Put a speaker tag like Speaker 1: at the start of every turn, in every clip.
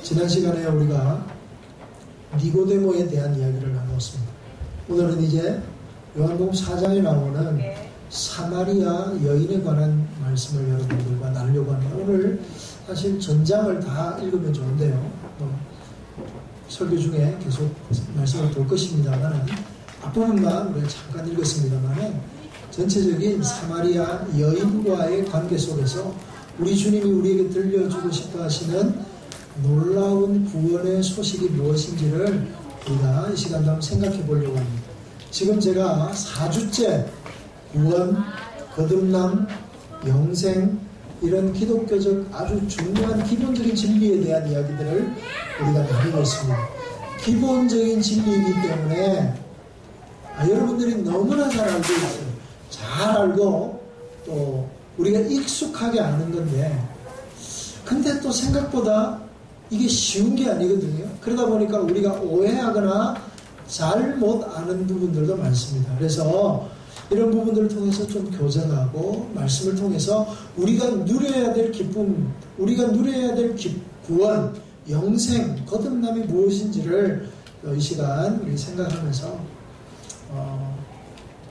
Speaker 1: 지난 시간에 우리가 니고데모에 대한 이야기를 나누었습니다. 오늘은 이제 요한복음 4장에 나오는 사마리아 여인에 관한 말씀을 여러분들과 나누려고 합니다. 오늘 사실 전장을 다 읽으면 좋은데요. 설교 중에 계속 말씀을 볼 것입니다만 앞부분만 우리가 잠깐 읽었습니다만 전체적인 사마리아 여인과의 관계 속에서 우리 주님이 우리에게 들려주고 싶어 하시는 놀라운 구원의 소식이 무엇인지를 우리가 이 시간도 한번 생각해 보려고 합니다. 지금 제가 4주째 구원, 거듭남, 영생 이런 기독교적 아주 중요한 기본적인 진리에 대한 이야기들을 우리가 나누고 있습니다. 기본적인 진리이기 때문에 여러분들이 너무나 잘 알고 있어요. 잘 알고 또 우리가 익숙하게 아는 건데 근데 또 생각보다 이게 쉬운 게 아니거든요. 그러다 보니까 우리가 오해하거나 잘못 아는 부분들도 많습니다. 그래서 이런 부분들을 통해서 좀 교정하고 말씀을 통해서 우리가 누려야 될 기쁨, 우리가 누려야 될 구원, 영생, 거듭남이 무엇인지를 이 시간 우리 생각하면서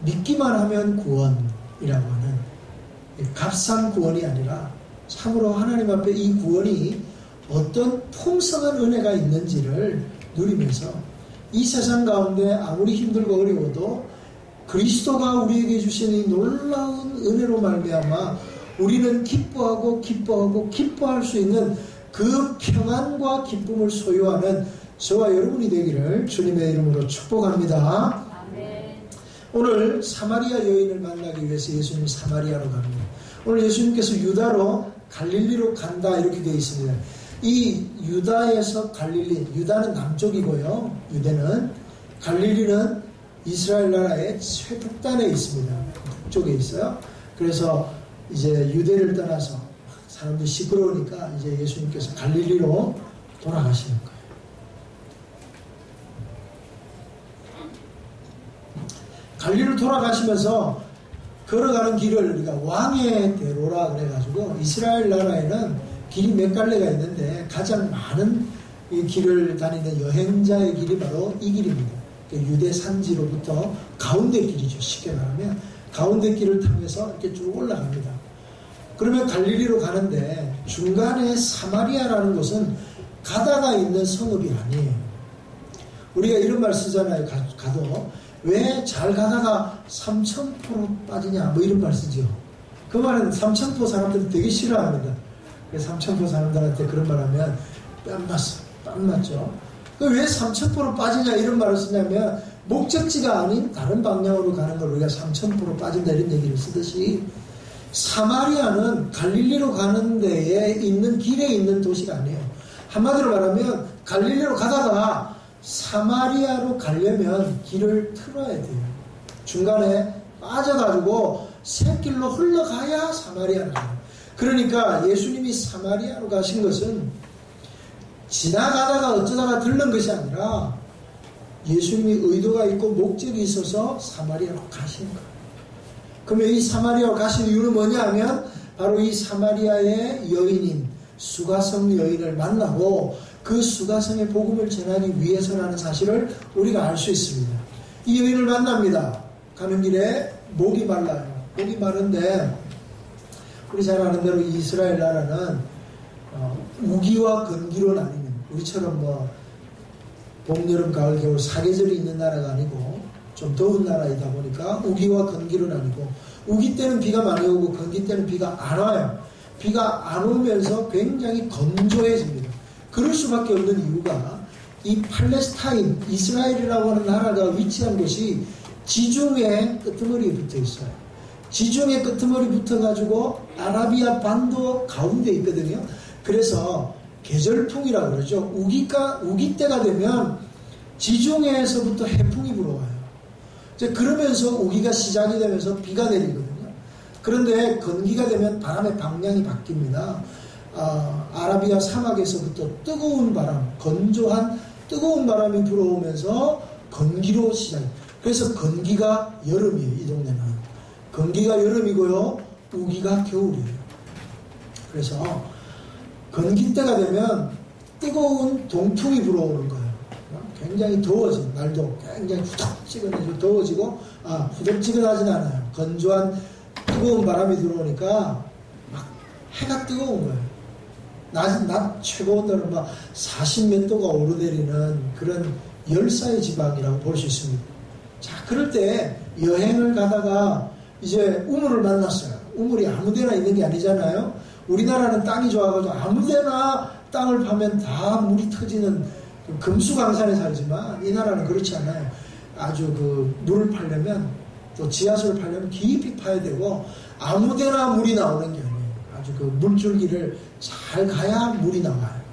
Speaker 1: 믿기만 하면 구원이라고 하는 값싼 구원이 아니라 참으로 하나님 앞에 이 구원이 어떤 풍성한 은혜가 있는지를 누리면서 이 세상 가운데 아무리 힘들고 어려워도 그리스도가 우리에게 주신 이 놀라운 은혜로 말미암아 우리는 기뻐할 수 있는 그 평안과 기쁨을 소유하는 저와 여러분이 되기를 주님의 이름으로 축복합니다. 아멘. 오늘 사마리아 여인을 만나기 위해서 예수님이 사마리아로 갑니다. 오늘 예수님께서 유다로 갈릴리로 간다 이렇게 되어 있습니다. 이 유다에서 갈릴리, 유다는 남쪽이고요. 유대는 갈릴리는 이스라엘 나라의 최북단에 있습니다. 북쪽에 있어요. 그래서 이제 유대를 떠나서 사람들이 시끄러우니까 이제 예수님께서 갈릴리로 돌아가시는 거예요. 갈릴리로 돌아가시면서 걸어가는 길을 우리가 왕의 대로라 그래가지고 이스라엘 나라에는 길이 몇 갈래가 있는데 가장 많은 이 길을 다니는 여행자의 길이 바로 이 길입니다. 유대 산지로부터 가운데 길이죠. 쉽게 말하면 가운데 길을 타면서 이렇게 쭉 올라갑니다. 그러면 갈릴리로 가는데 중간에 사마리아라는 곳은 가다가 있는 성읍이 아니에요. 우리가 이런 말 쓰잖아요. 가도 왜 잘 가다가 삼천포로 빠지냐 뭐 이런 말 쓰죠. 그 말은 삼천포 사람들이 되게 싫어합니다. 삼천포 사람들한테 그런 말 하면 뺨 맞죠. 왜 삼천포로 빠지냐 이런 말을 쓰냐면 목적지가 아닌 다른 방향으로 가는 걸 우리가 삼천포로 빠진다 이런 얘기를 쓰듯이 사마리아는 갈릴리로 가는 데에 있는 길에 있는 도시가 아니에요. 한마디로 말하면 갈릴리로 가다가 사마리아로 가려면 길을 틀어야 돼요. 중간에 빠져가지고 새길로 흘러가야 사마리아를 가요. 그러니까 예수님이 사마리아로 가신 것은 지나가다가 어쩌다가 들른 것이 아니라 예수님이 의도가 있고 목적이 있어서 사마리아로 가신 거예요. 그러면 이 사마리아로 가신 이유는 뭐냐 하면 바로 이 사마리아의 여인인 수가성 여인을 만나고 그 수가성의 복음을 전하기 위해서라는 사실을 우리가 알 수 있습니다. 이 여인을 만납니다. 가는 길에 목이 말라요. 목이 마른데 우리 잘 아는 대로 이스라엘 나라는 우기와 건기로 나뉘는 우리처럼 뭐 봄, 여름, 가을, 겨울 사계절이 있는 나라가 아니고 좀 더운 나라이다 보니까 우기와 건기로 나뉘고 우기 때는 비가 많이 오고 건기 때는 비가 안 와요. 비가 안 오면서 굉장히 건조해집니다. 그럴 수밖에 없는 이유가 이 팔레스타인, 이스라엘이라고 하는 나라가 위치한 곳이 지중해 끄트머리에 붙어 있어요. 지중해 끄트머리 붙어가지고 아라비아 반도 가운데 있거든요. 그래서 계절풍이라고 그러죠. 우기 때가 되면 지중해에서부터 해풍이 불어와요. 이제 그러면서 우기가 시작이 되면서 비가 내리거든요. 그런데 건기가 되면 바람의 방향이 바뀝니다. 아라비아 사막에서부터 뜨거운 바람, 건조한 뜨거운 바람이 불어오면서 건기로 시작해요. 그래서 건기가 여름이에요. 이 동네는. 건기가 여름이고요. 우기가 겨울이에요. 그래서 건기 때가 되면 뜨거운 동풍이 불어오는 거예요. 굉장히 더워진 날도 굉장히 후덥지근해지고 더워지고 후덥지근하진 않아요. 건조한 뜨거운 바람이 들어오니까 막 해가 뜨거운 거예요. 낮 최고 온도는 막 40몇 도가 오르내리는 그런 열사의 지방이라고 볼 수 있습니다. 자, 그럴 때 여행을 가다가 이제 우물을 만났어요. 우물이 아무데나 있는 게 아니잖아요. 우리나라는 땅이 좋아가지고 아무데나 땅을 파면 다 물이 터지는 금수강산에 살지만 이 나라는 그렇지 않아요. 아주 물을 파려면 또 지하수를 파려면 깊이 파야 되고 아무데나 물이 나오는 게 아니에요. 아주 물줄기를 잘 가야 물이 나와요.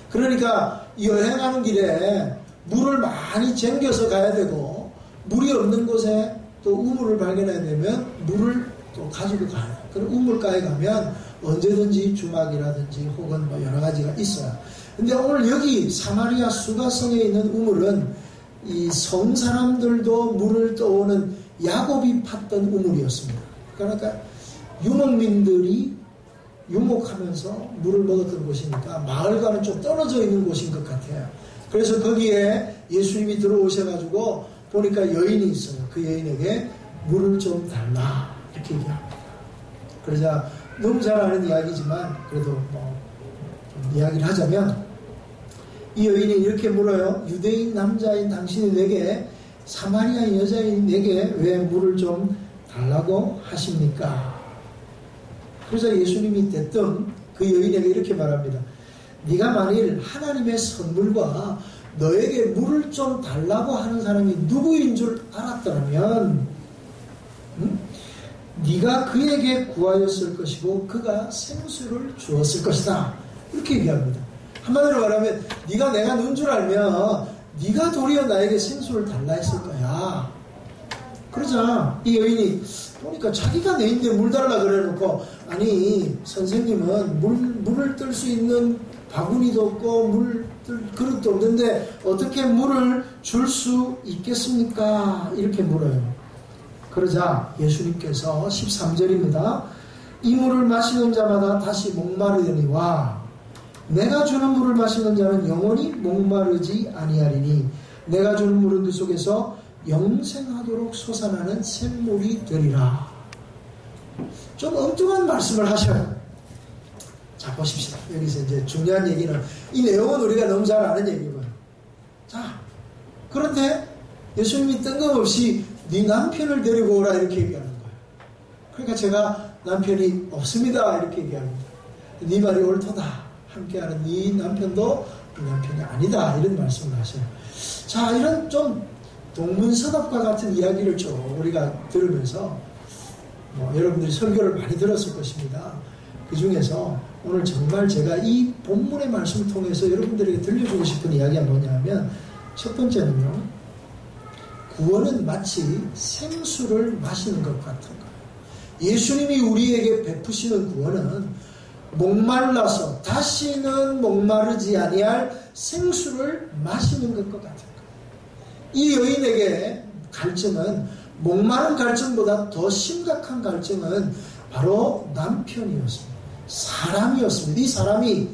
Speaker 1: 그러니까 여행하는 길에 물을 많이 쟁겨서 가야 되고 물이 없는 곳에 또 우물을 발견해야 되면 물을 또 가지고 가요. 그럼 우물가에 가면 언제든지 주막이라든지 혹은 뭐 여러 가지가 있어요. 근데 오늘 여기 사마리아 수가성에 있는 우물은 이 성 사람들도 물을 떠오는 야곱이 팠던 우물이었습니다. 그러니까 유목민들이 유목하면서 물을 먹었던 곳이니까 마을과는 좀 떨어져 있는 곳인 것 같아요. 그래서 거기에 예수님이 들어오셔가지고 보니까 여인이 있어요. 그 여인에게 물을 좀 달라 이렇게 얘기합니다. 그러자 너무 잘 아는 이야기지만 그래도 좀 이야기를 하자면 이 여인이 이렇게 물어요. 유대인 남자인 당신이 내게 사마리아 여자인 내게 왜 물을 좀 달라고 하십니까? 그러자 예수님이 대뜸 그 여인에게 이렇게 말합니다. 네가 만일 하나님의 선물과 너에게 물을 좀 달라고 하는 사람이 누구인 줄 알았더라면 네가 그에게 구하였을 것이고 그가 생수를 주었을 것이다. 이렇게 얘기합니다. 한마디로 말하면 네가 내가 누군 줄 알면 네가 도리어 나에게 생수를 달라 했을 거야. 그러자 이 여인이 보니까 자기가 내인데 물 달라 그래놓고 아니 선생님은 물을 뜰 수 있는 바구니도 없고 물 뜰 그릇도 없는데 어떻게 물을 줄 수 있겠습니까? 이렇게 물어요. 그러자 예수님께서 13절입니다. 이 물을 마시는 자마다 다시 목마르려니와 내가 주는 물을 마시는 자는 영원히 목마르지 아니하리니 내가 주는 물은 그 속에서 영생하도록 솟아나는 샘물이 되리라. 좀 엉뚱한 말씀을 하셔요. 자, 보십시다. 여기서 이제 중요한 얘기는 이 내용은 우리가 너무 잘 아는 얘기고요. 자, 그런데 예수님이 뜬금없이 네 남편을 데리고 오라 이렇게 얘기하는 거예요. 그러니까 제가 남편이 없습니다 이렇게 얘기합니다. 네 말이 옳도다. 함께하는 네 남편도 네 남편이 아니다 이런 말씀을 하셔요. 자, 이런 좀 동문서답과 같은 이야기를 좀 우리가 들으면서 여러분들이 설교를 많이 들었을 것입니다. 그 중에서 오늘 정말 제가 이 본문의 말씀을 통해서 여러분들에게 들려주고 싶은 이야기가 뭐냐면 첫 번째는요. 구원은 마치 생수를 마시는 것 같은 거예요. 예수님이 우리에게 베푸시는 구원은 목말라서 다시는 목마르지 아니할 생수를 마시는 것과 같은 거예요. 이 여인에게 갈증은 목마른 갈증보다 더 심각한 갈증은 바로 남편이었습니다. 사람이었습니다. 이 사람이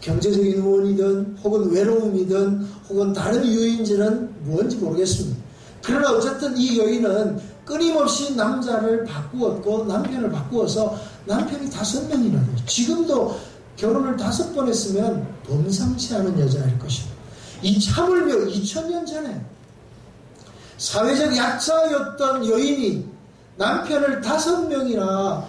Speaker 1: 경제적인 우원이든 혹은 외로움이든 혹은 다른 이유인지는 뭔지 모르겠습니다. 그러나 어쨌든 이 여인은 끊임없이 남자를 바꾸었고 남편을 바꾸어서 남편이 5명이나 돼요. 지금도 결혼을 5번 했으면 범상치 않은 여자일 것입니다. 이 하물며 2000년 전에 사회적 약자였던 여인이 남편을 5명이나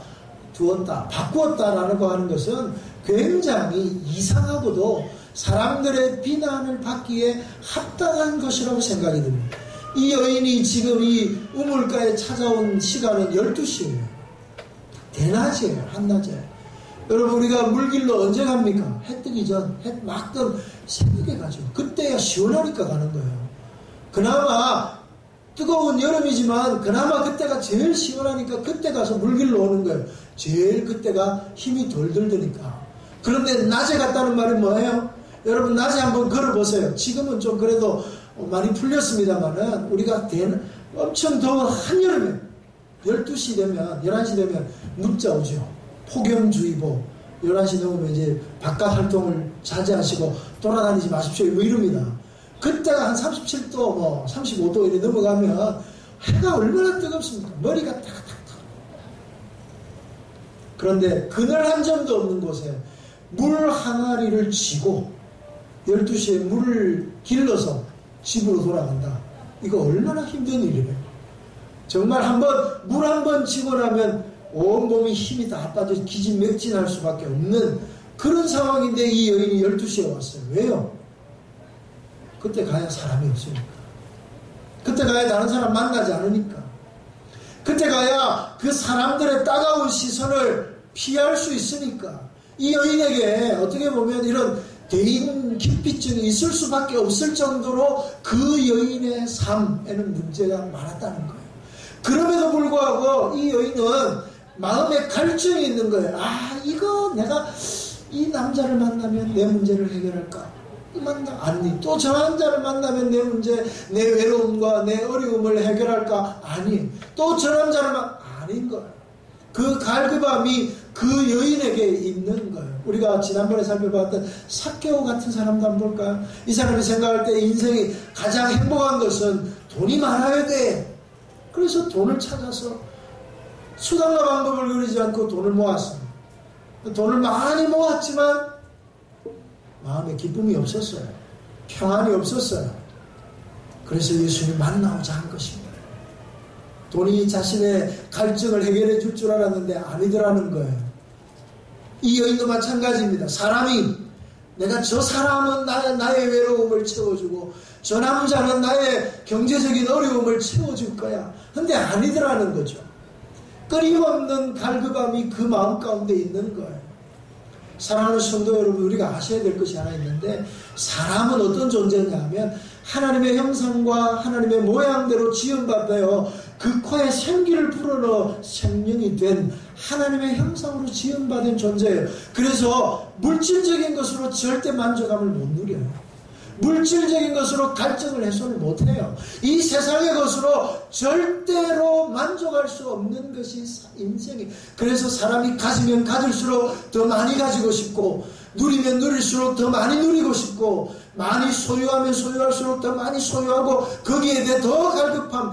Speaker 1: 두었다, 바꾸었다라는 거 하는 것은 굉장히 이상하고도 사람들의 비난을 받기에 합당한 것이라고 생각이 듭니다. 이 여인이 지금 이 우물가에 찾아온 시간은 12시예요. 대낮이에요. 한낮에. 여러분 우리가 물길로 언제 갑니까? 해 뜨기 전, 해 막 뜨면 새벽에 가죠. 그때야 시원하니까 가는 거예요. 그나마 뜨거운 여름이지만 그나마 그때가 제일 시원하니까 그때 가서 물길로 오는 거예요. 제일 그때가 힘이 덜 들드니까. 그런데 낮에 갔다는 말은 뭐예요? 여러분 낮에 한번 걸어보세요. 지금은 좀 그래도 많이 풀렸습니다만은 우리가 엄청 더운 한여름에 12시 되면 11시 되면 문자 오죠. 폭염주의보 11시 넘으면 이제 바깥 활동을 자제하시고 돌아다니지 마십시오. 뭐 이럽니다. 그때가 한 37도, 뭐 35도 이렇게 넘어가면 해가 얼마나 뜨겁습니까? 머리가 따뜻하다. 그런데 그늘 한 점도 없는 곳에 물 항아리를 쥐고 12시에 물을 길러서 집으로 돌아간다. 이거 얼마나 힘든 일이에요. 정말 물 한 번 쥐고 나면 온몸이 힘이 다 빠져 기진맥진할 수밖에 없는 그런 상황인데 이 여인이 12시에 왔어요. 왜요? 그때 가야 사람이 없으니까. 그때 가야 다른 사람 만나지 않으니까. 그때 가야 그 사람들의 따가운 시선을 피할 수 있으니까. 이 여인에게 어떻게 보면 이런 대인 기피증이 있을 수밖에 없을 정도로 그 여인의 삶에는 문제가 많았다는 거예요. 그럼에도 불구하고 이 여인은 마음에 갈증이 있는 거예요. 이거 내가 이 남자를 만나면 내 문제를 해결할까? 아니, 또 저 남자를 만나면 내 문제, 내 외로움과 내 어려움을 해결할까? 아니, 또 저 남자를 아닌 거예요. 그 갈급함이 그 여인에게 있는 거예요. 우리가 지난번에 살펴봤던 삭개오 같은 사람도 한번 볼까요? 이 사람이 생각할 때 인생이 가장 행복한 것은 돈이 많아야 돼. 그래서 돈을 찾아서 수단과 방법을 그리지 않고 돈을 모았습니다. 돈을 많이 모았지만 마음에 기쁨이 없었어요. 평안이 없었어요. 그래서 예수님 만나고자 한 것입니다. 돈이 자신의 갈증을 해결해 줄 줄 알았는데 아니더라는 거예요. 이 여인도 마찬가지입니다. 사람이 내가 저 사람은 나의 외로움을 채워주고 저 남자는 나의 경제적인 어려움을 채워줄 거야. 근데 아니더라는 거죠. 끊임없는 갈급함이 그 마음 가운데 있는 거예요. 사랑하는 성도 여러분, 우리가 아셔야 될 것이 하나 있는데, 사람은 어떤 존재냐 하면 하나님의 형상과 하나님의 모양대로 지음받아요. 그 코에 생기를 불어넣어 생명이 된 하나님의 형상으로 지음받은 존재예요. 그래서 물질적인 것으로 절대 만족감을 못 누려요. 물질적인 것으로 갈증을 해소를 못해요. 이 세상의 것으로 절대로 만족할 수 없는 것이 인생이. 그래서 사람이 가지면 가질수록 더 많이 가지고 싶고, 누리면 누릴수록 더 많이 누리고 싶고, 많이 소유하면 소유할수록 더 많이 소유하고, 거기에 대해 더 갈급함,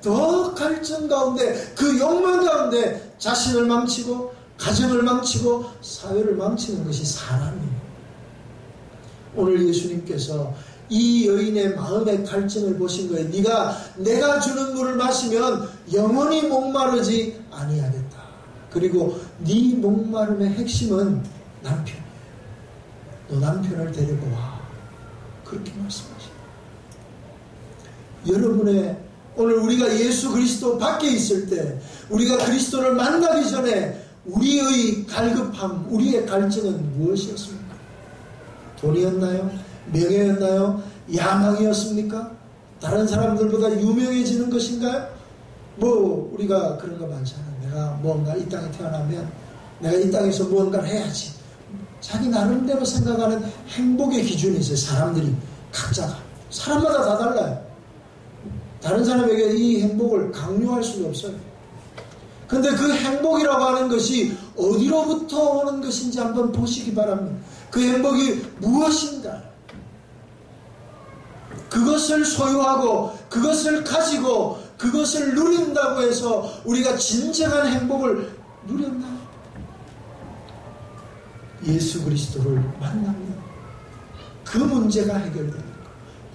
Speaker 1: 더 갈증 가운데, 그 욕망 가운데 자신을 망치고 가정을 망치고 사회를 망치는 것이 사람이에요. 오늘 예수님께서 이 여인의 마음의 갈증을 보신 거예요. 내가 주는 물을 마시면 영원히 목마르지 아니하겠다. 그리고 네 목마름의 핵심은 남편이에요. 너 남편을 데리고 와. 그렇게 말씀하시죠. 여러분의 오늘 우리가 예수 그리스도 밖에 있을 때, 우리가 그리스도를 만나기 전에 우리의 갈급함, 우리의 갈증은 무엇이었습니까? 돈이었나요? 명예였나요? 야망이었습니까? 다른 사람들보다 유명해지는 것인가요? 우리가 그런 거 많잖아요. 내가 뭔가 이 땅에 태어나면 내가 이 땅에서 무언가를 해야지. 자기 나름대로 생각하는 행복의 기준이 있어요. 사람들이 각자가. 사람마다 다 달라요. 다른 사람에게 이 행복을 강요할 수가 없어요. 근데 그 행복이라고 하는 것이 어디로부터 오는 것인지 한번 보시기 바랍니다. 그 행복이 무엇인가? 그것을 소유하고 그것을 가지고 그것을 누린다고 해서 우리가 진정한 행복을 누렸나요? 예수 그리스도를 만납니다. 그 문제가 해결됩니다.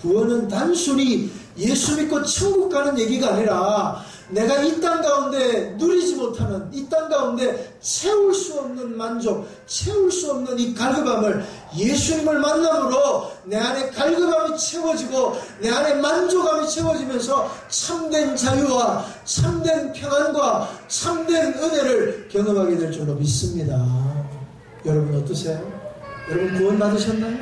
Speaker 1: 구원은 단순히 예수 믿고 천국 가는 얘기가 아니라 내가 이 땅 가운데 누리지 못하는, 이 땅 가운데 채울 수 없는 만족, 채울 수 없는 이 갈급함을 예수님을 만남으로 내 안에 갈급함이 채워지고 내 안에 만족감이 채워지면서 참된 자유와 참된 평안과 참된 은혜를 경험하게 될 줄로 믿습니다. 여러분 어떠세요? 여러분 구원 받으셨나요?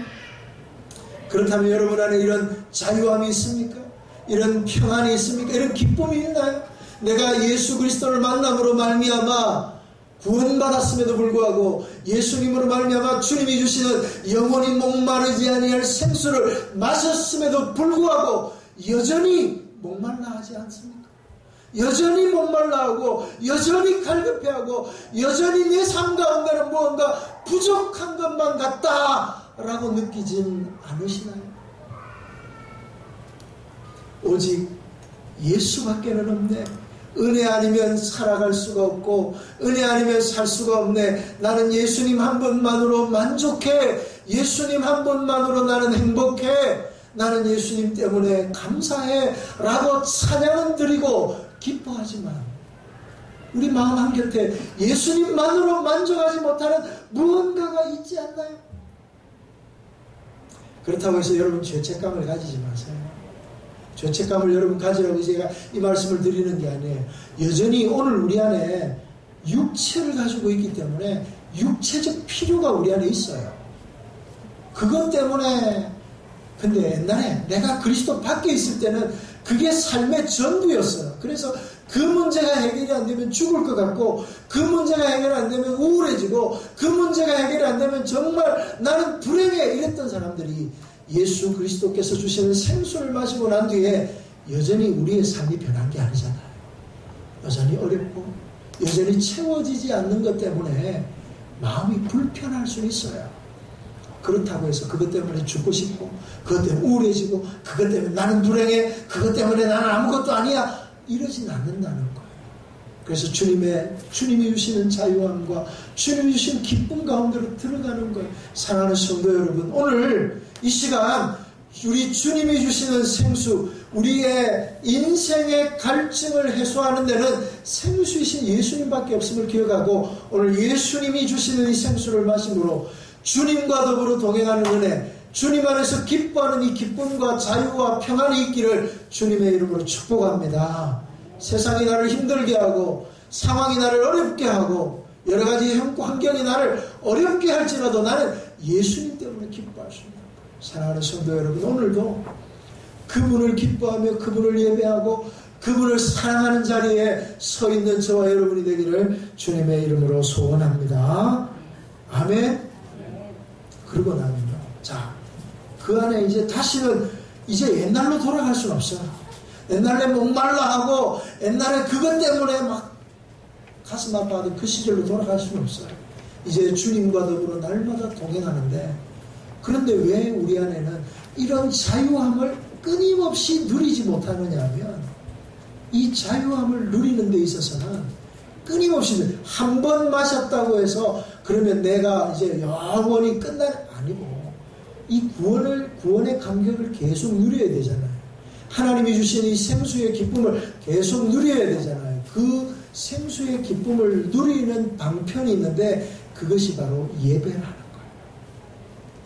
Speaker 1: 그렇다면 여러분 안에 이런 자유함이 있습니까? 이런 평안이 있습니까? 이런 기쁨이 있나요? 내가 예수 그리스도를 만남으로 말미암아 구원받았음에도 불구하고 예수님으로 말미암아 주님이 주시는 영원히 목마르지 아니할 생수를 마셨음에도 불구하고 여전히 목말라 하지 않습니까? 여전히 목말라하고 여전히 갈급해하고 여전히 내 삶 가운데는 무언가 부족한 것만 같다라고 느끼진 않으시나요? 오직 예수밖에는 없네. 은혜 아니면 살아갈 수가 없고 은혜 아니면 살 수가 없네. 나는 예수님 한 분만으로 만족해. 예수님 한 분만으로 나는 행복해. 나는 예수님 때문에 감사해 라고 찬양은 드리고 기뻐하지만 우리 마음 한곁에 예수님만으로 만족하지 못하는 무언가가 있지 않나요? 그렇다고 해서 여러분 죄책감을 가지지 마세요. 죄책감을 여러분 가지라고 제가 이 말씀을 드리는 게 아니에요. 여전히 오늘 우리 안에 육체를 가지고 있기 때문에 육체적 필요가 우리 안에 있어요. 그것 때문에 근데 옛날에 내가 그리스도 밖에 있을 때는 그게 삶의 전부였어요. 그래서 그 문제가 해결이 안 되면 죽을 것 같고 그 문제가 해결 안 되면 우울해지고 그 문제가 해결이 안 되면 정말 나는 불행해 이랬던 사람들이 예수 그리스도께서 주시는 생수를 마시고 난 뒤에 여전히 우리의 삶이 변한 게 아니잖아요. 여전히 어렵고 여전히 채워지지 않는 것 때문에 마음이 불편할 수 있어요. 그렇다고 해서 그것 때문에 죽고 싶고 그것 때문에 우울해지고 그것 때문에 나는 불행해 그것 때문에 나는 아무것도 아니야 이러진 않는다는 거예요. 그래서 주님이 주시는 자유함과 주님이 주신 기쁨 가운데로 들어가는 거예요. 사랑하는 성도 여러분, 오늘 이 시간 우리 주님이 주시는 생수, 우리의 인생의 갈증을 해소하는 데는 생수이신 예수님밖에 없음을 기억하고 오늘 예수님이 주시는 이 생수를 마심으로 주님과 더불어 동행하는 은혜, 주님 안에서 기뻐하는 이 기쁨과 자유와 평안이 있기를 주님의 이름으로 축복합니다. 세상이 나를 힘들게 하고 상황이 나를 어렵게 하고 여러 가지 환경이 나를 어렵게 할지라도 나는 예수님 때문에 기뻐할 수 있는 거예요. 사랑하는 성도 여러분, 오늘도 그분을 기뻐하며 그분을 예배하고 그분을 사랑하는 자리에 서 있는 저와 여러분이 되기를 주님의 이름으로 소원합니다. 아멘. 그러고 나면요, 자, 그 안에 이제 다시는 이제 옛날로 돌아갈 수는 없어요. 옛날에 목말라 하고 옛날에 그것 때문에 막 가슴 아파하던 그 시절로 돌아갈 수는 없어요. 이제 주님과 더불어 날마다 동행하는데, 그런데 왜 우리 안에는 이런 자유함을 끊임없이 누리지 못하느냐 하면, 이 자유함을 누리는 데 있어서는 끊임없이 한 번 마셨다고 해서 그러면 내가 이제 영원히 끝날 아니고 이 구원의 감격을 계속 누려야 되잖아요. 하나님이 주신 이 생수의 기쁨을 계속 누려야 되잖아요. 그 생수의 기쁨을 누리는 방편이 있는데 그것이 바로 예배라는 거예요.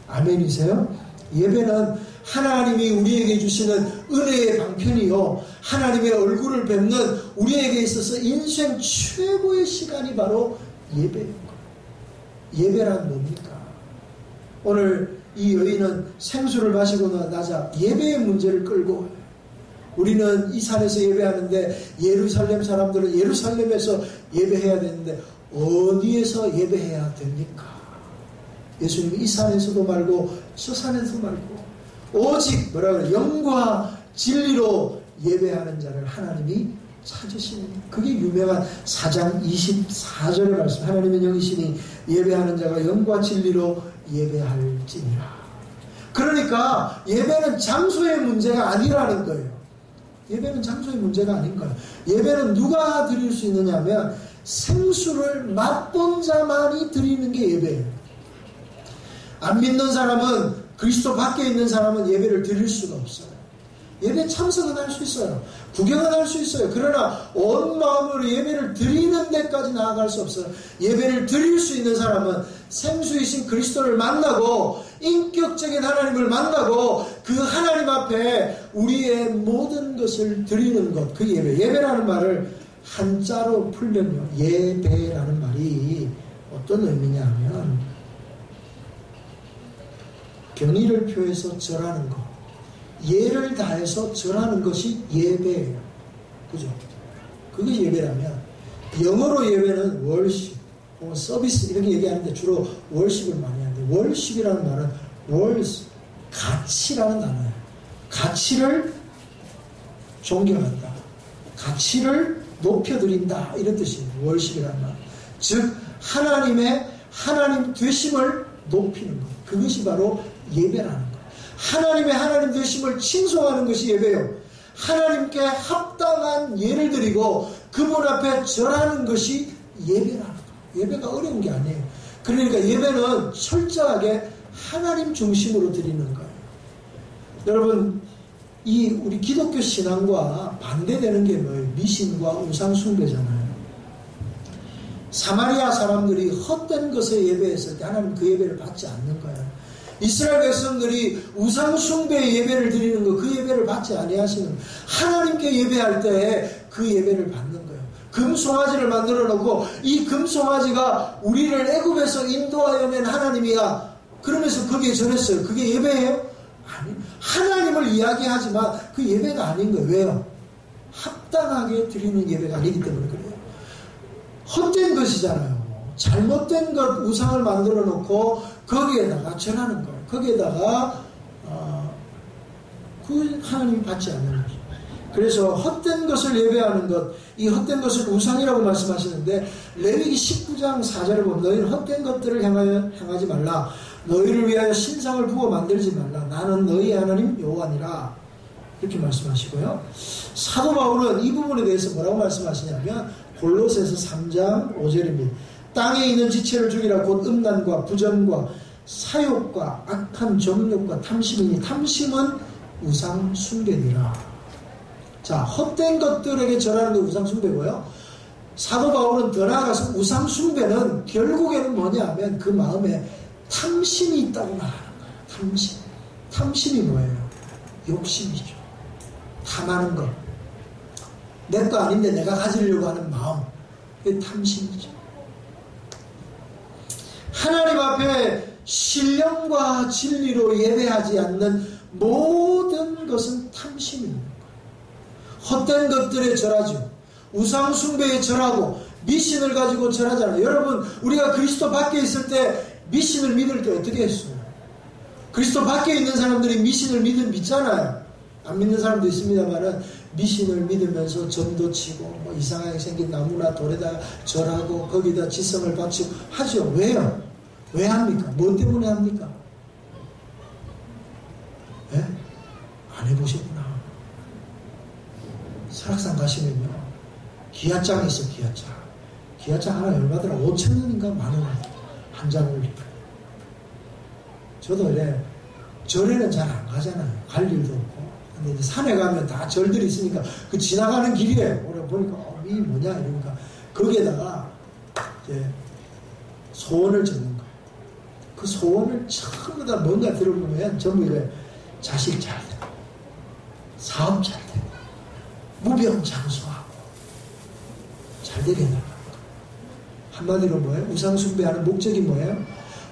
Speaker 1: 아멘이세요? 예배는 하나님이 우리에게 주시는 은혜의 방편이요, 하나님의 얼굴을 뵙는 우리에게 있어서 인생 최고의 시간이 바로 예배인 거예요. 예배란 뭡니까? 오늘 이 여인은 생수를 마시고 나자 예배의 문제를 끌고, 우리는 이 산에서 예배하는데 예루살렘 사람들은 예루살렘에서 예배해야 되는데 어디에서 예배해야 됩니까? 예수님이 이 산에서도 말고 저 산에서도 말고 오직 뭐라 그래, 영과 진리로 예배하는 자를 하나님이 찾으시는, 그게 유명한 4장 24절의 말씀. 하나님은 영이시니 예배하는 자가 영과 진리로 예배할지니라. 그러니까 예배는 장소의 문제가 아니라는 거예요. 예배는 장소의 문제가 아닌 거예요. 예배는 누가 드릴 수 있느냐 하면 생수를 맛본 자만이 드리는 게 예배예요. 안 믿는 사람은, 그리스도 밖에 있는 사람은 예배를 드릴 수가 없어요. 예배 참석은 할 수 있어요. 구경은 할 수 있어요. 그러나 온 마음으로 예배를 드리는 데까지 나아갈 수 없어요. 예배를 드릴 수 있는 사람은 생수이신 그리스도를 만나고 인격적인 하나님을 만나고 그 하나님 앞에 우리의 모든 것을 드리는 것, 그 예배. 예배라는 말을 한자로 풀면요, 예배라는 말이 어떤 의미냐 하면 경의를 표해서 절하는 것, 예를 다해서 절하는 것이 예배예요. 그죠? 그것이 예배라면, 영어로 예배는 월십, 서비스 이렇게 얘기하는데 주로 월십을 많이 하는데, 월십이라는 말은 월스, 가치라는 단어예요. 가치를 존경한다, 가치를 높여드린다 이런 뜻이에요. 월십이란 말. 즉 하나님 되심을 높이는 것. 그것이 바로 예배라는 것. 하나님의 하나님 되심을 칭송하는 것이 예배요. 하나님께 합당한 예를 드리고 그분 앞에 절하는 것이 예배라는 것. 예배가 어려운 게 아니에요. 그러니까 예배는 철저하게 하나님 중심으로 드리는 거예요. 여러분, 우리 기독교 신앙과 반대되는 게 뭐예요? 미신과 우상 숭배잖아요. 사마리아 사람들이 헛된 것에 예배했을 때 하나님 그 예배를 받지 않는 거예요. 이스라엘 백성들이 우상 숭배의 예배를 드리는 거, 그 예배를 받지 아니하시는, 하나님께 예배할 때 그 예배를 받는 거예요. 금송아지를 만들어 놓고 이 금송아지가 우리를 애굽에서 인도하여 낸 하나님이야. 그러면서 거기에 전했어요. 그게 예배예요? 아니, 하나님을 이야기하지만 그 예배가 아닌 거예요. 왜요? 합당하게 드리는 예배가 아니기 때문에 그래요. 헛된 것이잖아요. 잘못된 것 우상을 만들어 놓고 거기에다가 절하는 거예요. 거기에다가 그 하나님이 받지 않는 거죠. 그래서 헛된 것을 예배하는 것, 이 헛된 것을 우상이라고 말씀하시는데 레위기 19장 4절을 보면 너희는 헛된 것들을 향하지 말라. 너희를 위하여 신상을 부어 만들지 말라. 나는 너희 하나님 여호와니라. 이렇게 말씀하시고요. 사도 바울은 이 부분에 대해서 뭐라고 말씀하시냐면 골로새서 3장 5절입니다. 땅에 있는 지체를 죽이라. 곧 음란과 부정과 사욕과 악한 정욕과 탐심이니 탐심은 우상 숭배니라. 자, 헛된 것들에게 절하는 게 우상 숭배고요. 사도 바울은 더 나아가서 우상 숭배는 결국에는 뭐냐 하면 그 마음에 탐심이 있다고 말하는 거예요. 탐심이 뭐예요? 욕심이죠. 탐하는 것. 내 거 아닌데 내가 가지려고 하는 마음. 그게 탐심이죠. 하나님 앞에 신령과 진리로 예배하지 않는 모든 것은 탐심입니다. 헛된 것들에 절하죠. 우상 숭배에 절하고 미신을 가지고 절하잖아요. 여러분, 우리가 그리스도 밖에 있을 때 미신을 믿을 때 어떻게 했어요? 그리스도 밖에 있는 사람들이 미신을 믿잖아요. 안 믿는 사람도 있습니다만은 미신을 믿으면서 점도 치고 뭐 이상하게 생긴 나무나 돌에다 절하고 거기다 지성을 바치고 하죠. 왜요? 왜 합니까? 뭐 때문에 합니까? 네? 안 해보셨구나. 설악산 가시면요, 기아장이 있어요. 기아장 하나 얼마더라? 5,000원인가 만원 한 장을. 저도 이래 절에는 잘 안 가잖아요. 갈 일도 없고. 근데 이제 산에 가면 다 절들이 있으니까 그 지나가는 길이에요. 오래 보니까 이게 뭐냐 이러니까 거기에다가 이제 소원을 적는 거예요. 그 소원을 전부 다 뭔가 들어보면 전부 이래 자식 잘 되고 사업 잘 되고 무병장수하고 잘 되게 해달라고. 한마디로 뭐예요? 우상 숭배하는 목적이 뭐예요?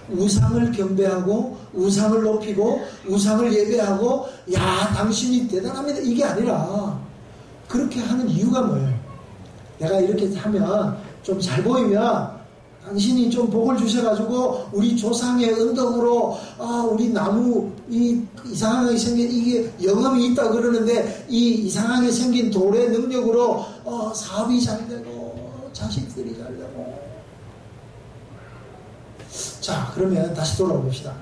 Speaker 1: 우상을 경배하고 우상을 높이고 우상을 예배하고 야 당신이 대단합니다 이게 아니라 그렇게 하는 이유가 뭐예요? 내가 이렇게 하면 좀 잘 보이면 당신이 좀 복을 주셔가지고 우리 조상의 은덕으로 우리 나무 이상하게 생긴 이게 영험이 있다 그러는데 이 이상하게 생긴 돌의 능력으로 사업이 잘 되고 자식들이 잘 되고. 자, 그러면 다시 돌아봅시다.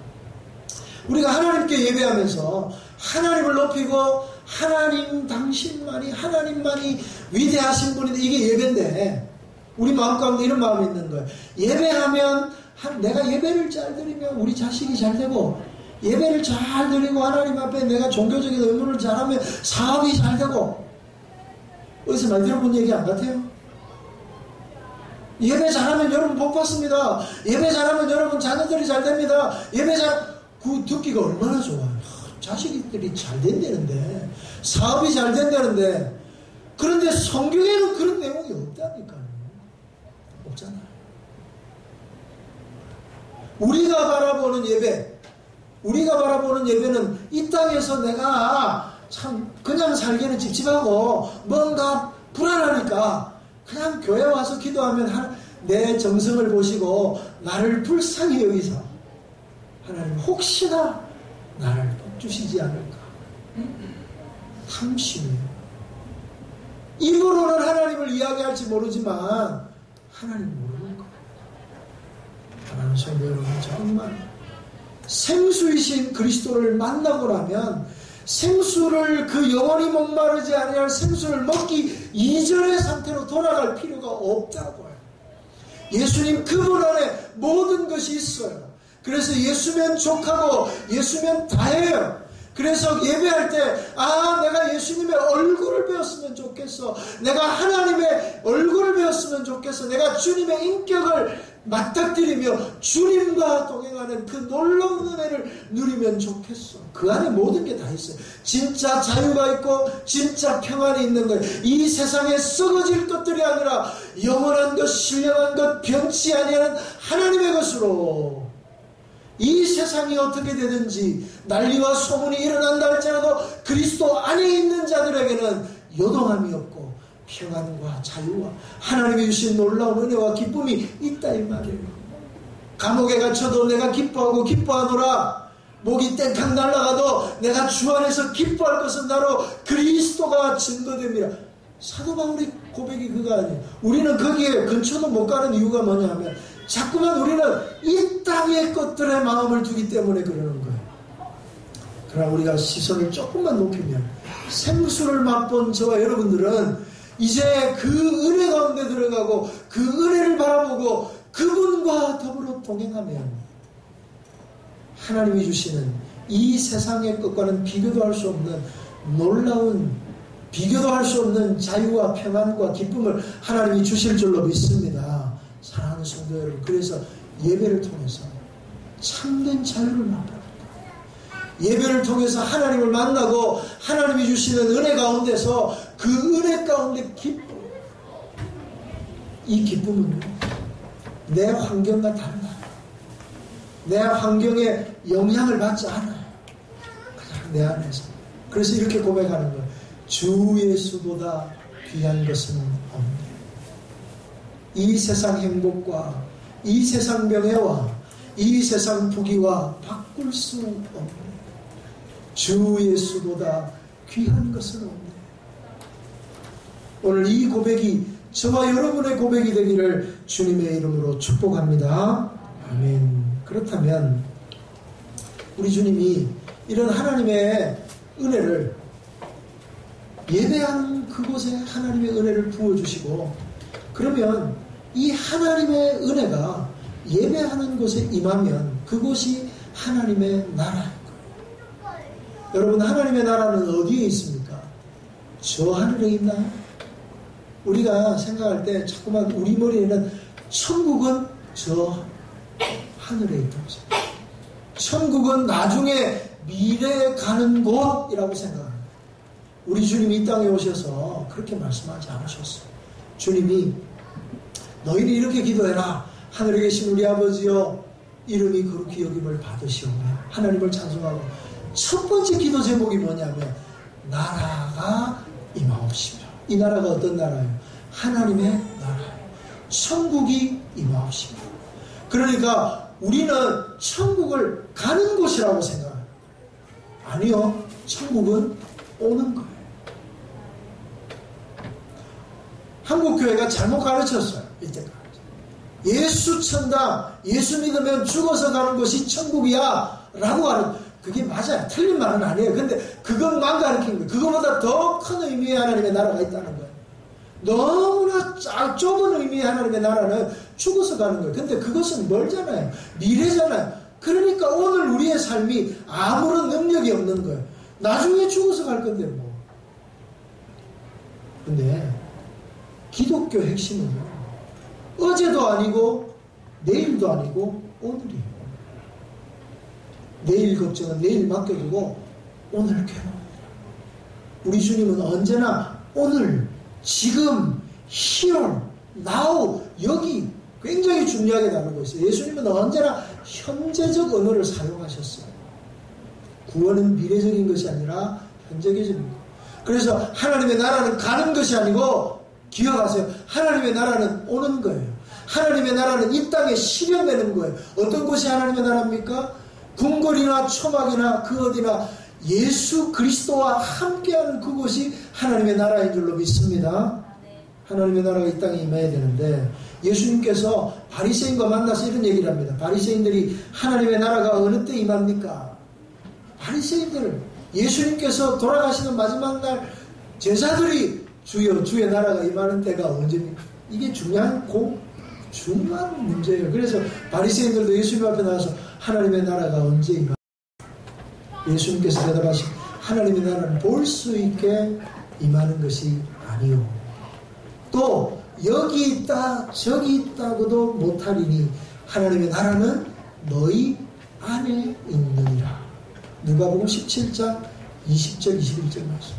Speaker 1: 우리가 하나님께 예배하면서 하나님을 높이고 하나님만이 위대하신 분인데 이게 예배인데 우리 마음 가운데 이런 마음이 있는 거예요. 예배하면 내가 예배를 잘 드리면 우리 자식이 잘 되고 예배를 잘 드리고 하나님 앞에 내가 종교적인 의무를 잘하면 사업이 잘 되고. 어디서 많이 들어본 얘기 안 같아요? 예배 잘하면 여러분 복 받습니다. 예배 잘하면 여러분 자녀들이 잘 됩니다. 그 듣기가 얼마나 좋아요. 자식들이 잘 된다는데 사업이 잘 된다는데 그런데 성경에는 그런 내용이 없다니까요. 없잖아요. 우리가 바라보는 예배는 이 땅에서 내가 참 그냥 살기는 찝찝하고 뭔가 불안하니까 그냥 교회 와서 기도하면 내 정성을 보시고 나를 불쌍히 여기서 하나님 혹시나 나를 복 주시지 않을까. 탐심이에요. 입으로는 하나님을 이야기할지 모르지만 하나님 모르는 거예요. 하나님 성도 여러분, 정말 생수이신 그리스도를 만나고 나면 생수를, 그 영원히 목마르지 아니할 생수를 먹기 이전의 상태로 돌아갈 필요가 없다고요. 예수님 그분 안에 모든 것이 있어요. 그래서 예수면 족하고 예수면 다예요. 그래서 예배할 때 내가 예수님의 얼굴을 배웠으면 좋겠어. 내가 하나님의 얼굴을 배웠으면 좋겠어. 내가 주님의 인격을 맞닥뜨리며 주님과 동행하는 그 놀라운 은혜를 누리면 좋겠어. 그 안에 모든 게 다 있어요. 진짜 자유가 있고 진짜 평안이 있는 거예요. 이 세상에 썩어질 것들이 아니라 영원한 것, 신령한 것, 변치 아니하는 하나님의 것으로 이 세상이 어떻게 되든지 난리와 소문이 일어난다 할지라도 그리스도 안에 있는 자들에게는 요동함이 없고 평안과 자유와 하나님이 주신 놀라운 은혜와 기쁨이 있다 이 말이에요. 감옥에 갇혀도 내가 기뻐하고 기뻐하노라. 목이 땡탕 날아가도 내가 주 안에서 기뻐할 것은 나로 그리스도가 증거됨이라. 사도 바울의 고백이 그거 아니에요. 우리는 거기에 근처도 못 가는 이유가 뭐냐 하면 자꾸만 우리는 이 땅의 것들에 마음을 두기 때문에 그러는 거예요. 그러나 우리가 시선을 조금만 높이면 생수를 맛본 저와 여러분들은 이제 그 은혜 가운데 들어가고 그 은혜를 바라보고 그분과 더불어 동행하면 하나님이 주시는 이 세상의 것과는 비교도 할 수 없는 놀라운, 비교도 할 수 없는 자유와 평안과 기쁨을 하나님이 주실 줄로 믿습니다. 사랑하는 성도 여러분, 그래서 예배를 통해서 참된 자유를 만납니다. 예배를 통해서 하나님을 만나고 하나님이 주시는 은혜 가운데서 그 은혜 가운데 기쁨, 이 기쁨은 내 환경과 달라요. 내 환경에 영향을 받지 않아요. 그냥 내 안에서. 그래서 이렇게 고백하는 거예요. 주 예수보다 귀한 것은 없네. 이 세상 행복과 이 세상 명예와 이 세상 부귀와 바꿀 수 없네. 주 예수보다 귀한 것은 없네. 오늘 이 고백이 저와 여러분의 고백이 되기를 주님의 이름으로 축복합니다. 아멘. 그렇다면 우리 주님이 이런 하나님의 은혜를 예배하는 그곳에 하나님의 은혜를 부어주시고, 그러면 이 하나님의 은혜가 예배하는 곳에 임하면 그곳이 하나님의 나라인 거예요. 여러분, 하나님의 나라는 어디에 있습니까? 저 하늘에 있나요? 우리가 생각할 때 자꾸만 우리 머리에는 천국은 저 하늘에 있다고 생각해요. 천국은 나중에 미래에 가는 곳이라고 생각합니다. 우리 주님이 이 땅에 오셔서 그렇게 말씀하지 않으셨어요. 주님이 너희는 이렇게 기도해라. 하늘에 계신 우리 아버지여, 이름이 거룩히 여김을 받으시오며. 하나님을 찬송하고 첫 번째 기도 제목이 뭐냐면 나라가 임하옵시며. 이 나라가 어떤 나라예요? 하나님의 나라예요. 천국이 임하옵시며. 그러니까 우리는 천국을 가는 곳이라고 생각합니다. 아니요, 천국은 오는 거예요. 한국교회가 잘못 가르쳤어요. 이때까지. 예수 천당, 예수 믿으면 죽어서 가는 것이 천국이야 라고 하는, 그게 맞아요. 틀린 말은 아니에요. 근데 그것만 가르치는 거예요. 그거보다 더 큰 의미의 하나님의 나라가 있다는 거예요. 너무나 좁은 의미의 하나님의 나라는 죽어서 가는 거예요. 근데 그것은 멀잖아요. 미래잖아요. 그러니까 오늘 우리의 삶이 아무런 능력이 없는 거예요. 나중에 죽어서 갈 건데 뭐. 근데 기독교 핵심은요, 어제도 아니고 내일도 아니고 오늘이에요. 내일 걱정은 내일 맡겨두고 오늘 괴로워요. 우리 주님은 언제나 오늘, 지금, here, now, 여기 굉장히 중요하게 다루고 있어요. 예수님은 언제나 현재적 언어를 사용하셨어요. 구원은 미래적인 것이 아니라 현재적인 것. 그래서 하나님의 나라는 가는 것이 아니고, 기억하세요. 하나님의 나라는 오는 거예요. 하나님의 나라는 이 땅에 실현되는 거예요. 어떤 곳이 하나님의 나라입니까? 궁궐이나 초막이나 그 어디나 예수 그리스도와 함께하는 그것이 하나님의 나라인 줄로 믿습니다. 하나님의 나라가 이 땅에 임해야 되는데 예수님께서 바리새인과 만나서 이런 얘기를 합니다. 바리새인들이 하나님의 나라가 어느 때 임합니까? 바리새인들, 예수님께서 돌아가시는 마지막 날 제자들이 주여 주의 나라가 임하는 때가 언제입니까? 이게 중요한 문제예요. 그래서 바리새인들도 예수님 앞에 나와서 하나님의 나라가 언제 임합니까? 예수님께서 대답하신 하나님의 나라는 볼 수 있게 임하는 것이 아니요. 또 여기 있다 저기 있다고도 못하리니 하나님의 나라는 너희 안에 있느니라. 누가복음 17장 20절 21절 말씀.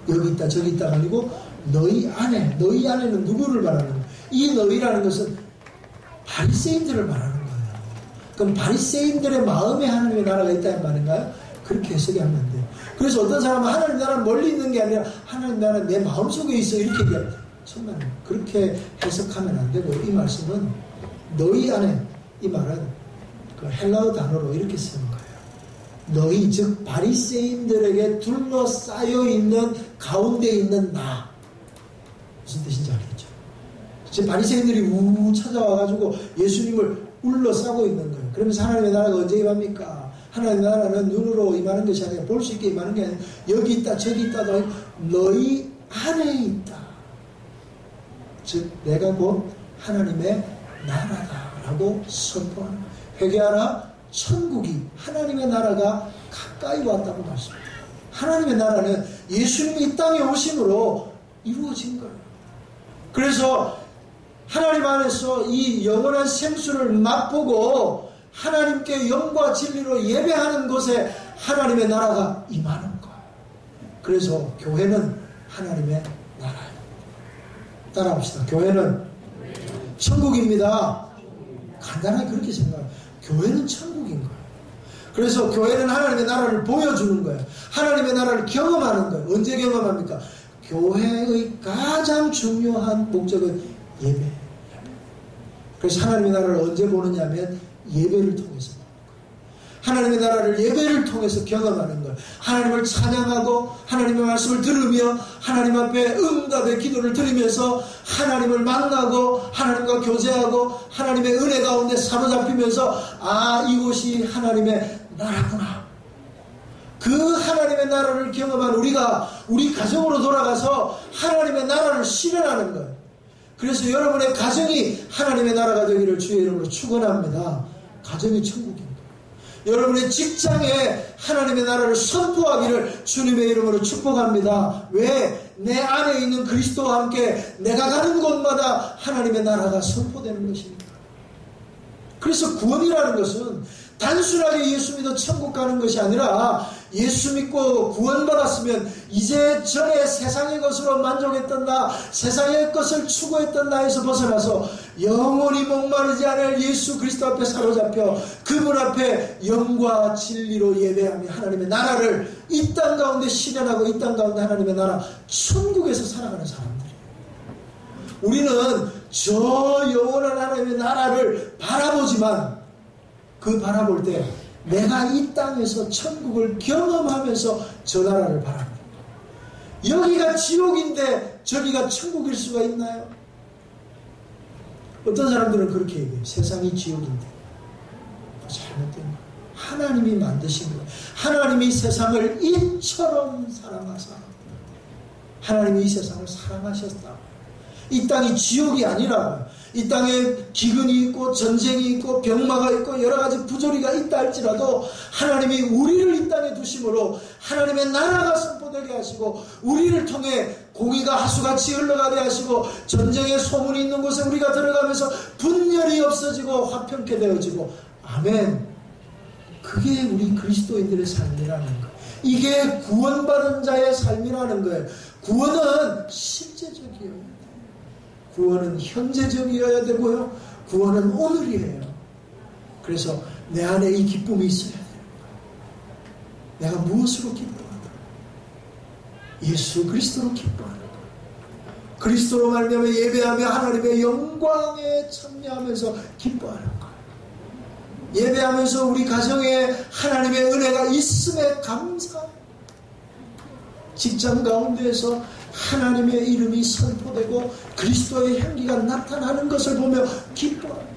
Speaker 1: 여기 있다 저기 있다가 아니고 너희 안에. 너희 안에는 누구를 말하는 거예요? 이 너희라는 것은 바리새인들을 말하는 거예요. 그럼 바리새인들의 마음에 하나님의 나라가 있다는 말인가요? 그렇게 해석이 하면 안 돼요. 그래서 어떤 사람은 하나님 나라는 멀리 있는 게 아니라 하나님 나라는 내 마음속에 있어 이렇게 얘기합니다. 정말 그렇게 해석하면 안 되고 이 말씀은 너희 안에, 이 말은 그 헬라어 단어로 이렇게 쓰는 거예요. 너희 즉 바리새인들에게 둘러싸여 있는 가운데 있는 나. 무슨 뜻인지 알겠죠? 지금 바리새인들이 찾아와가지고 예수님을 울러싸고 있는 거예요. 그러면서 하나님의 나라가 언제 임합니까? 하나님의 나라는 눈으로 임하는 것이 아니라 볼 수 있게 임하는 게 아니라 여기 있다 저기 있다도 너희 안에 있다. 즉 내가 곧 하나님의 나라다라고 선포하는 거예요. 회개하라. 천국이 하나님의 나라가 가까이 왔다고 말씀합니다. 하나님의 나라는 예수님이 이 땅에 오심으로 이루어진 거예요. 그래서 하나님 안에서 이 영원한 생수를 맛보고 하나님께 영과 진리로 예배하는 곳에 하나님의 나라가 임하는 거예요. 그래서 교회는 하나님의 나라예요. 따라합시다. 교회는 천국입니다. 간단하게 그렇게 생각해요. 교회는 천국인 거예요. 그래서 교회는 하나님의 나라를 보여주는 거예요. 하나님의 나라를 경험하는 거예요. 언제 경험합니까? 교회의 가장 중요한 목적은 예배예요. 그래서 하나님의 나라를 언제 보느냐 하면 예배를 통해서 보는 거예요. 하나님의 나라를 예배를 통해서 경험하는 거예요. 하나님을 찬양하고 하나님의 말씀을 들으며 하나님 앞에 응답의 기도를 드리면서 하나님을 만나고 하나님과 교제하고 하나님의 은혜 가운데 사로잡히면서 아 이곳이 하나님의 나라구나. 그 하나님의 나라를 경험한 우리가 우리 가정으로 돌아가서 하나님의 나라를 실현하는 거예요. 그래서 여러분의 가정이 하나님의 나라가 되기를 주의 이름으로 축원합니다. 가정이 천국입니다. 여러분의 직장에 하나님의 나라를 선포하기를 주님의 이름으로 축복합니다. 왜? 내 안에 있는 그리스도와 함께 내가 가는 곳마다 하나님의 나라가 선포되는 것입니다. 그래서 구원이라는 것은 단순하게 예수 믿어 천국 가는 것이 아니라 예수 믿고 구원받았으면 이제 전에 세상의 것으로 만족했던 나, 세상의 것을 추구했던 나에서 벗어나서 영원히 목마르지 않을 예수 그리스도 앞에 사로잡혀 그분 앞에 영과 진리로 예배하며 하나님의 나라를 이 땅 가운데 실현하고 이 땅 가운데 하나님의 나라 천국에서 살아가는 사람들이에요. 우리는 저 영원한 하나님의 나라를 바라보지만 그 바라볼 때 내가 이 땅에서 천국을 경험하면서 저 나라를 바랍니다. 여기가 지옥인데 저기가 천국일 수가 있나요? 어떤 사람들은 그렇게 얘기해요. 세상이 지옥인데. 잘못된 거예요. 하나님이 만드신 거예요. 하나님이 세상을 이처럼 사랑하사 하나님이 이 세상을 사랑하셨다. 이 땅이 지옥이 아니라 이 땅에 기근이 있고 전쟁이 있고 병마가 있고 여러 가지 부조리가 있다 할지라도 하나님이 우리를 이 땅에 두심으로 하나님의 나라가 선포되게 하시고 우리를 통해 공의가 하수같이 흘러가게 하시고 전쟁의 소문이 있는 곳에 우리가 들어가면서 분열이 없어지고 화평케 되어지고 아멘. 그게 우리 그리스도인들의 삶이라는 거예요. 이게 구원받은 자의 삶이라는 거예요. 구원은 실제적이에요. 구원은 현재적이어야 되고요. 구원은 오늘이에요. 그래서 내 안에 이 기쁨이 있어야 돼요. 내가 무엇으로 기뻐하나? 예수 그리스도로 기뻐하는 거예요. 그리스도로 말미암아 예배하며 하나님의 영광에 참여하면서 기뻐하는 거예요. 예배하면서 우리 가정에 하나님의 은혜가 있음에 감사. 직장 가운데에서 하나님의 이름이 선포되고 그리스도의 향기가 나타나는 것을 보며 기뻐합니다.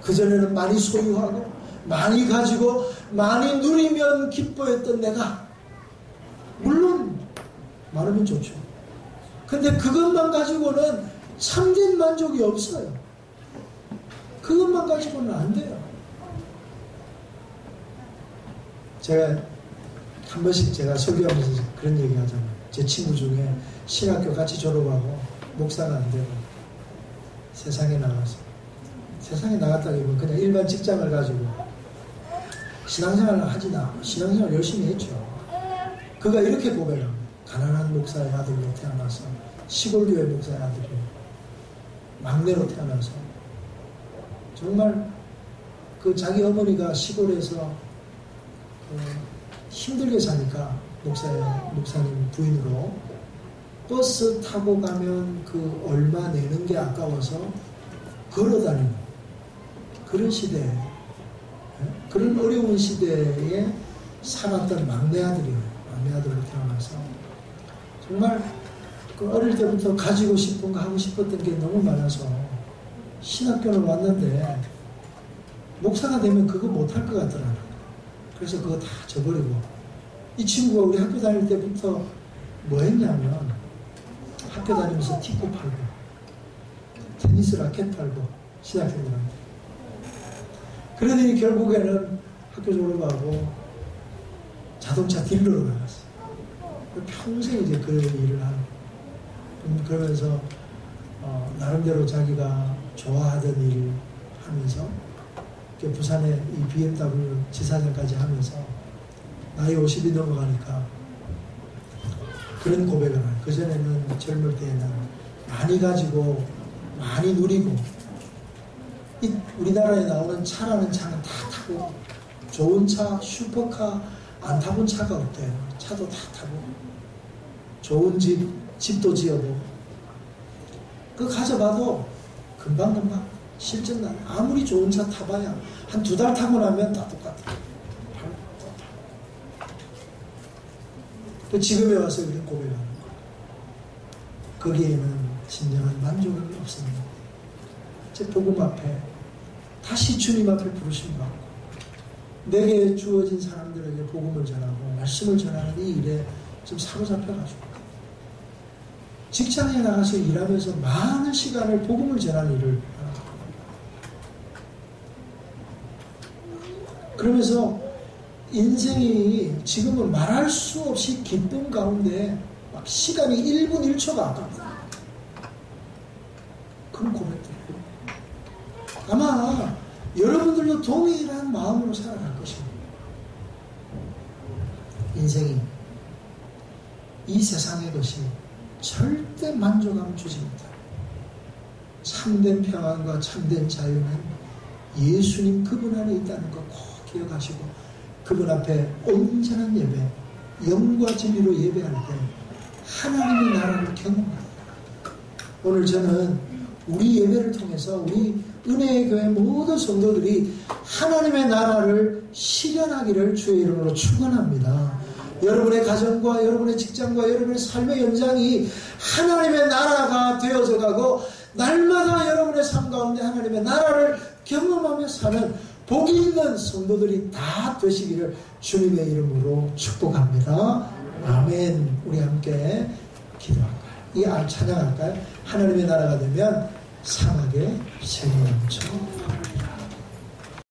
Speaker 1: 그전에는 많이 소유하고 많이 가지고 많이 누리면 기뻐했던 내가, 물론 많으면 좋죠. 근데 그것만 가지고는 참된 만족이 없어요. 그것만 가지고는 안 돼요. 제가 한 번씩 제가 설교하면서 그런 얘기 하잖아요. 제 친구 중에 신학교 같이 졸업하고 목사가 안 되고 세상에 나가서, 세상에 나갔다기보면 그냥 일반 직장을 가지고 신앙생활을 하지나 신앙생활 열심히 했죠. 그가 이렇게 고백합니다. 가난한 목사의 아들로 태어나서 시골교회 목사의 아들로 막내로 태어나서 정말 그 자기 어머니가 시골에서 힘들게 사니까 목사님 부인으로 버스 타고 가면 그 얼마 내는 게 아까워서 걸어다니는 그런 시대에, 그런 어려운 시대에 살았던 막내 아들이에요. 막내 아들로 태어나서 정말 그 어릴 때부터 가지고 싶은 거 하고 싶었던 게 너무 많아서 신학교를 왔는데 목사가 되면 그거 못할 것 같더라고요. 그래서 그거 다 저버리고, 이 친구가 우리 학교 다닐 때부터 뭐 했냐면 학교 다니면서 티코 팔고 테니스 라켓 팔고 신학생들한테. 그러더니 결국에는 학교 졸업하고 자동차 딜러로 나갔어요. 평생 이제 그런 일을 하는. 그러면서 나름대로 자기가 좋아하던 일을 하면서 부산에 이 BMW 지사장까지 하면서 나이 50이 넘어가니까 그런 고백을 해요. 그전에는 젊을 때에는 많이 가지고 많이 누리고, 우리나라에 나오는 차라는 차는 다 타고, 좋은 차, 슈퍼카 안 타본 차가 없대요. 차도 다 타고, 좋은 집도 지어보고, 그거 가져봐도 금방금방 실전 나. 아무리 좋은 차 타봐야 한 2달 타고 나면 다 똑같아요. 지금에 와서 이런 고백을 하는 거예요. 거기에는 진정한 만족이 없습니다. 제 복음 앞에 다시 주님 앞에 부르심 받고 내게 주어진 사람들에게 복음을 전하고 말씀을 전하는 이 일에 좀 사로잡혀가지고 직장에 나가서 일하면서 많은 시간을 복음을 전하는 일을 하고, 그러면서 인생이 지금은 말할 수 없이 기쁨 가운데 막 시간이 1분 1초가 아깝다. 그런 고백들이고, 아마 여러분들도 동일한 마음으로 살아갈 것입니다. 인생이 이 세상의 것이 절대 만족감 주지 못합니다. 참된 평안과 참된 자유는 예수님 그분 안에 있다는 거 꼭 기억하시고, 그분 앞에 온전한 예배, 영과 진리로 예배할 때 하나님의 나라를 경험합니다. 오늘 저는 우리 예배를 통해서 우리 은혜의 교회 모든 성도들이 하나님의 나라를 실현하기를 주의 이름으로 축원합니다. 여러분의 가정과 여러분의 직장과 여러분의 삶의 연장이 하나님의 나라가 되어져 가고, 날마다 여러분의 삶 가운데 하나님의 나라를 경험하며 사는 복이 있는 성도들이 다 되시기를 주님의 이름으로 축복합니다. 아멘. 우리 함께 기도할까요? 이 찬양할까요? 하나님의 나라가 되면 상하게 세계 넘쳐